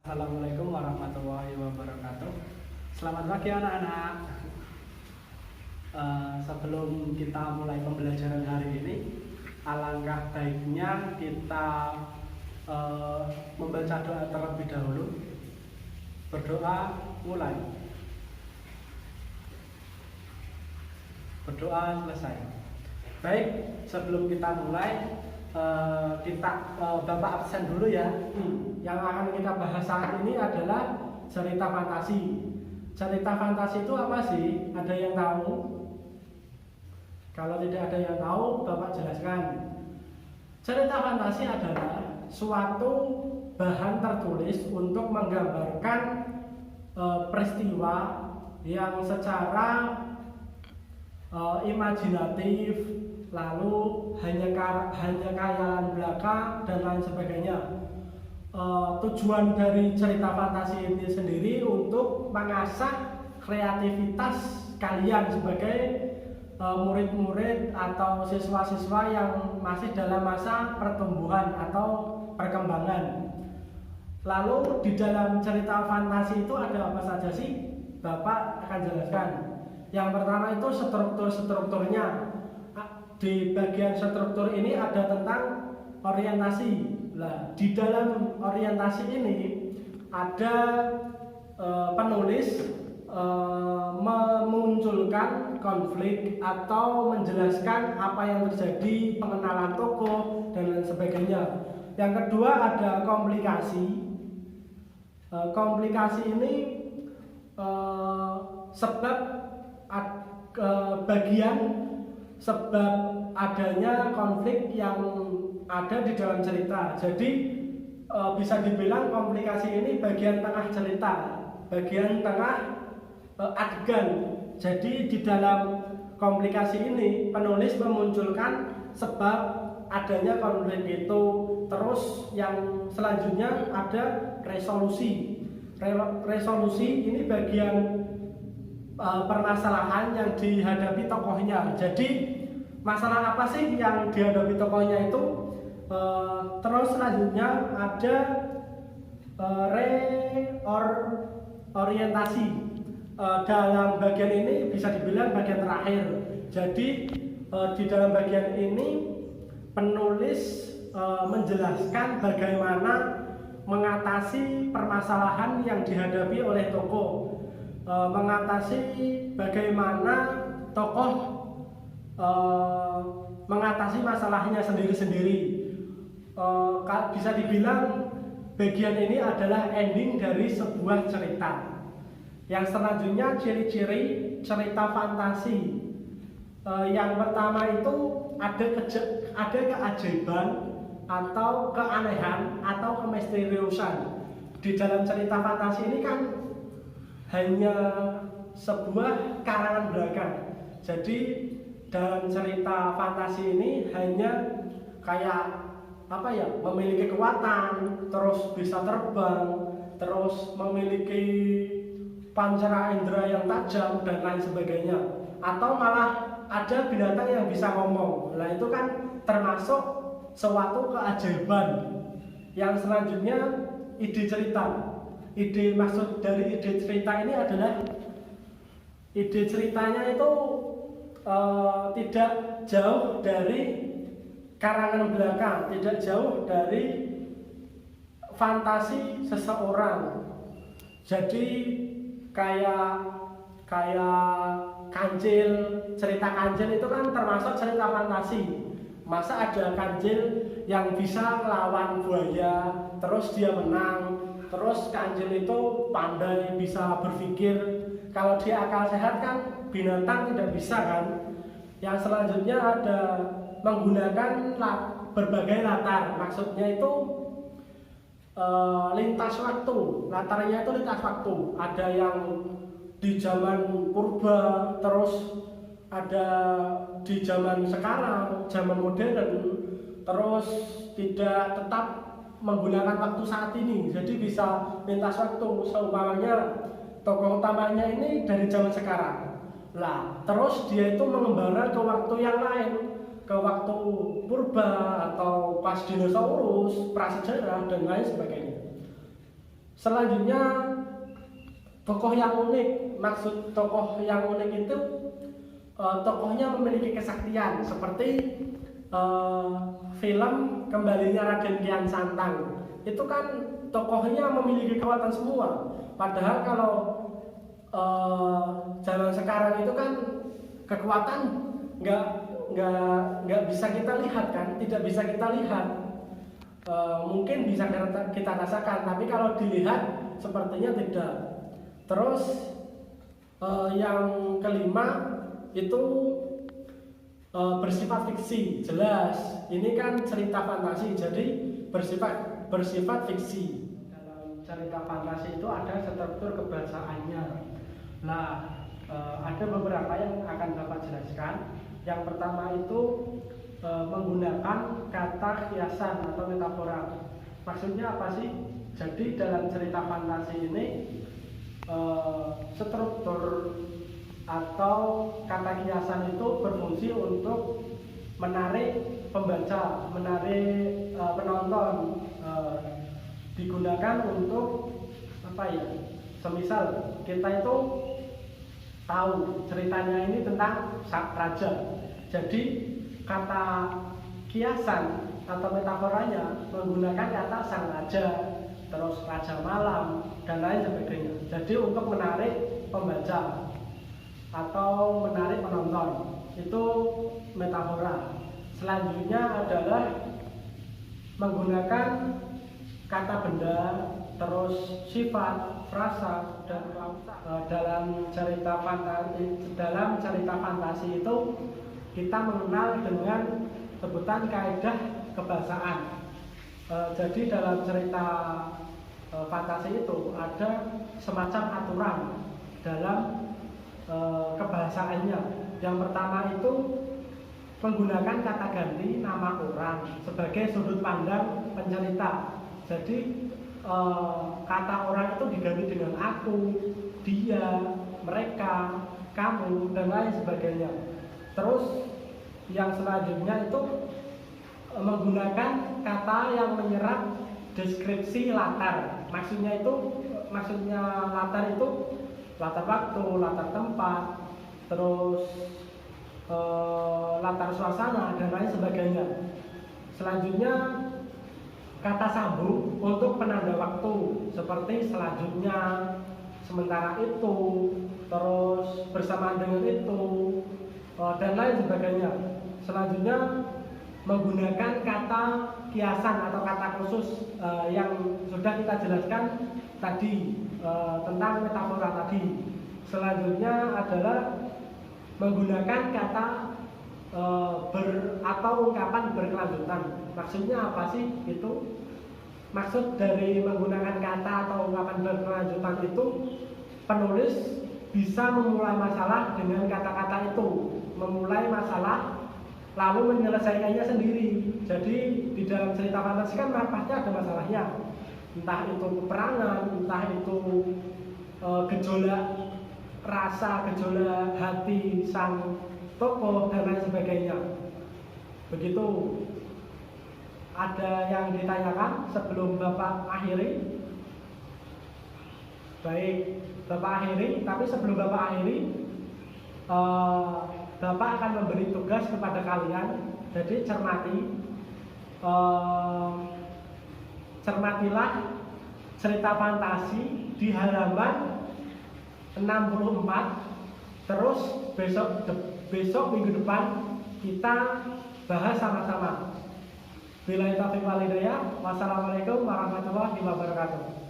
Assalamualaikum warahmatullahi wabarakatuh. Selamat pagi anak-anak. Sebelum kita mulai pembelajaran hari ini, alangkah baiknya kita membaca doa terlebih dahulu. Berdoa mulai. Berdoa selesai. Baik, sebelum kita mulai, Bapak absen dulu ya. Yang akan kita bahas saat ini adalah cerita fantasi. Cerita fantasi itu apa sih? Ada yang tahu? Kalau tidak ada yang tahu, Bapak jelaskan. Cerita fantasi adalah suatu bahan tertulis untuk menggambarkan peristiwa yang secara imajinatif, lalu hanya khayalan belaka dan lain sebagainya. Tujuan dari cerita fantasi ini sendiri untuk mengasah kreativitas kalian sebagai murid-murid atau siswa-siswa yang masih dalam masa pertumbuhan atau perkembangan. Lalu di dalam cerita fantasi itu ada apa saja sih? Bapak akan jelaskan. Yang pertama itu strukturnya. Di bagian struktur ini ada tentang orientasi. Nah, di dalam orientasi ini ada penulis memunculkan konflik atau menjelaskan apa yang terjadi, pengenalan tokoh dan lain sebagainya. Yang kedua ada komplikasi. Komplikasi ini sebab adanya konflik yang ada di dalam cerita. Jadi bisa dibilang komplikasi ini bagian tengah cerita, bagian tengah adegan. Jadi di dalam komplikasi ini penulis memunculkan sebab adanya konflik itu. Terus yang selanjutnya ada resolusi. Resolusi ini bagian permasalahan yang dihadapi tokohnya. Jadi masalah apa sih yang dihadapi tokohnya itu? Terus selanjutnya ada reorientasi. Dalam bagian ini bisa dibilang bagian terakhir. Jadi di dalam bagian ini penulis menjelaskan bagaimana mengatasi permasalahan yang dihadapi oleh tokoh, mengatasi bagaimana tokoh mengatasi masalahnya sendiri-sendiri. Bisa dibilang bagian ini adalah ending dari sebuah cerita. Yang selanjutnya ciri-ciri cerita fantasi. Yang pertama itu ada keajaiban atau keanehan atau kemisteriusan. Di dalam cerita fantasi ini kan hanya sebuah karangan belaka. Jadi dalam cerita fantasi ini hanya kayak memiliki kekuatan, terus bisa terbang, terus memiliki pancara indera yang tajam dan lain sebagainya. Atau malah ada binatang yang bisa ngomong. Nah itu kan termasuk suatu keajaiban. Yang selanjutnya ide cerita. Maksud dari ide cerita ini adalah ide ceritanya itu tidak jauh dari karangan belakang, tidak jauh dari fantasi seseorang. Jadi kayak kancil, cerita kancil itu kan termasuk cerita fantasi. Masa ada kancil yang bisa melawan buaya, terus dia menang, terus kancil itu pandai, bisa berpikir. Kalau dia akal sehat kan binatang tidak bisa kan. Yang selanjutnya ada menggunakan berbagai latar. Maksudnya itu lintas waktu. Latarnya itu lintas waktu. Ada yang di zaman purba, terus ada di zaman sekarang, zaman modern, terus tidak tetap menggunakan waktu saat ini. Jadi bisa lintas waktu. Seumpamanya tokoh utamanya ini dari zaman sekarang. Lah, terus dia itu mengembara ke waktu yang lain, ke waktu purba atau pas dinosaurus, prasejarah dan lain sebagainya. Selanjutnya tokoh yang unik. Maksud tokoh yang unik itu tokohnya memiliki kesaktian seperti film Kembalinya Raden Kian Santang. Itu kan tokohnya memiliki kekuatan semua. Padahal kalau zaman sekarang itu kan kekuatan nggak bisa kita lihat kan, tidak bisa kita lihat. Mungkin bisa kita rasakan, tapi kalau dilihat sepertinya tidak. Terus yang kelima itu bersifat fiksi. Jelas ini kan cerita fantasi, jadi bersifat fiksi. Dalam cerita fantasi itu ada struktur kebahasaannya. Nah, ada beberapa yang akan Bapak jelaskan. Yang pertama itu menggunakan kata kiasan atau metafora. Maksudnya apa sih? Jadi dalam cerita fantasi ini struktur atau kata kiasan itu berfungsi untuk menarik pembaca, menarik penonton, digunakan untuk apa ya? Semisal kita itu tahu ceritanya ini tentang raja, jadi kata kiasan atau metaforanya menggunakan kata sang raja, terus raja malam dan lain sebagainya. Jadi untuk menarik pembaca atau menarik penonton, itu metafora. Selanjutnya adalah menggunakan kata benda, terus sifat, frasa, dan dalam cerita fantasi itu kita mengenal dengan sebutan kaidah kebahasaan. Jadi dalam cerita fantasi itu ada semacam aturan dalam kebahasaannya. Yang pertama itu menggunakan kata ganti nama orang sebagai sudut pandang pencerita. Jadi kata orang itu diganti dengan aku, dia, mereka, kamu, dan lain sebagainya. Terus yang selanjutnya itu menggunakan kata yang menyerap deskripsi latar. Maksudnya latar itu latar waktu, latar tempat, terus latar suasana dan lain sebagainya. Selanjutnya kata sambung untuk penanda waktu seperti selanjutnya, sementara itu, terus bersamaan dengan itu, dan lain sebagainya. Selanjutnya menggunakan kata kiasan atau kata khusus yang sudah kita jelaskan tadi tentang metafora tadi. Selanjutnya adalah menggunakan kata atau ungkapan berkelanjutan. Maksudnya apa sih itu? Maksud dari menggunakan kata atau ungkapan berkelanjutan itu, penulis bisa memulai masalah dengan kata-kata itu, memulai masalah lalu menyelesaikannya sendiri. Jadi di dalam cerita fantasi kan pasti ada masalahnya, entah itu peperangan, entah itu gejolak rasa, gejolak hati sang tokoh dan lain sebagainya. Begitu. Ada yang ditanyakan sebelum Bapak akhiri? Baik, Bapak akhiri. Tapi sebelum Bapak akhiri, Bapak akan memberi tugas kepada kalian. Jadi cermatilah cerita fantasi di halaman 64. Terus besok minggu depan kita bahas sama-sama. Billahi taufiq wal hidayah. Wassalamualaikum warahmatullahi wabarakatuh.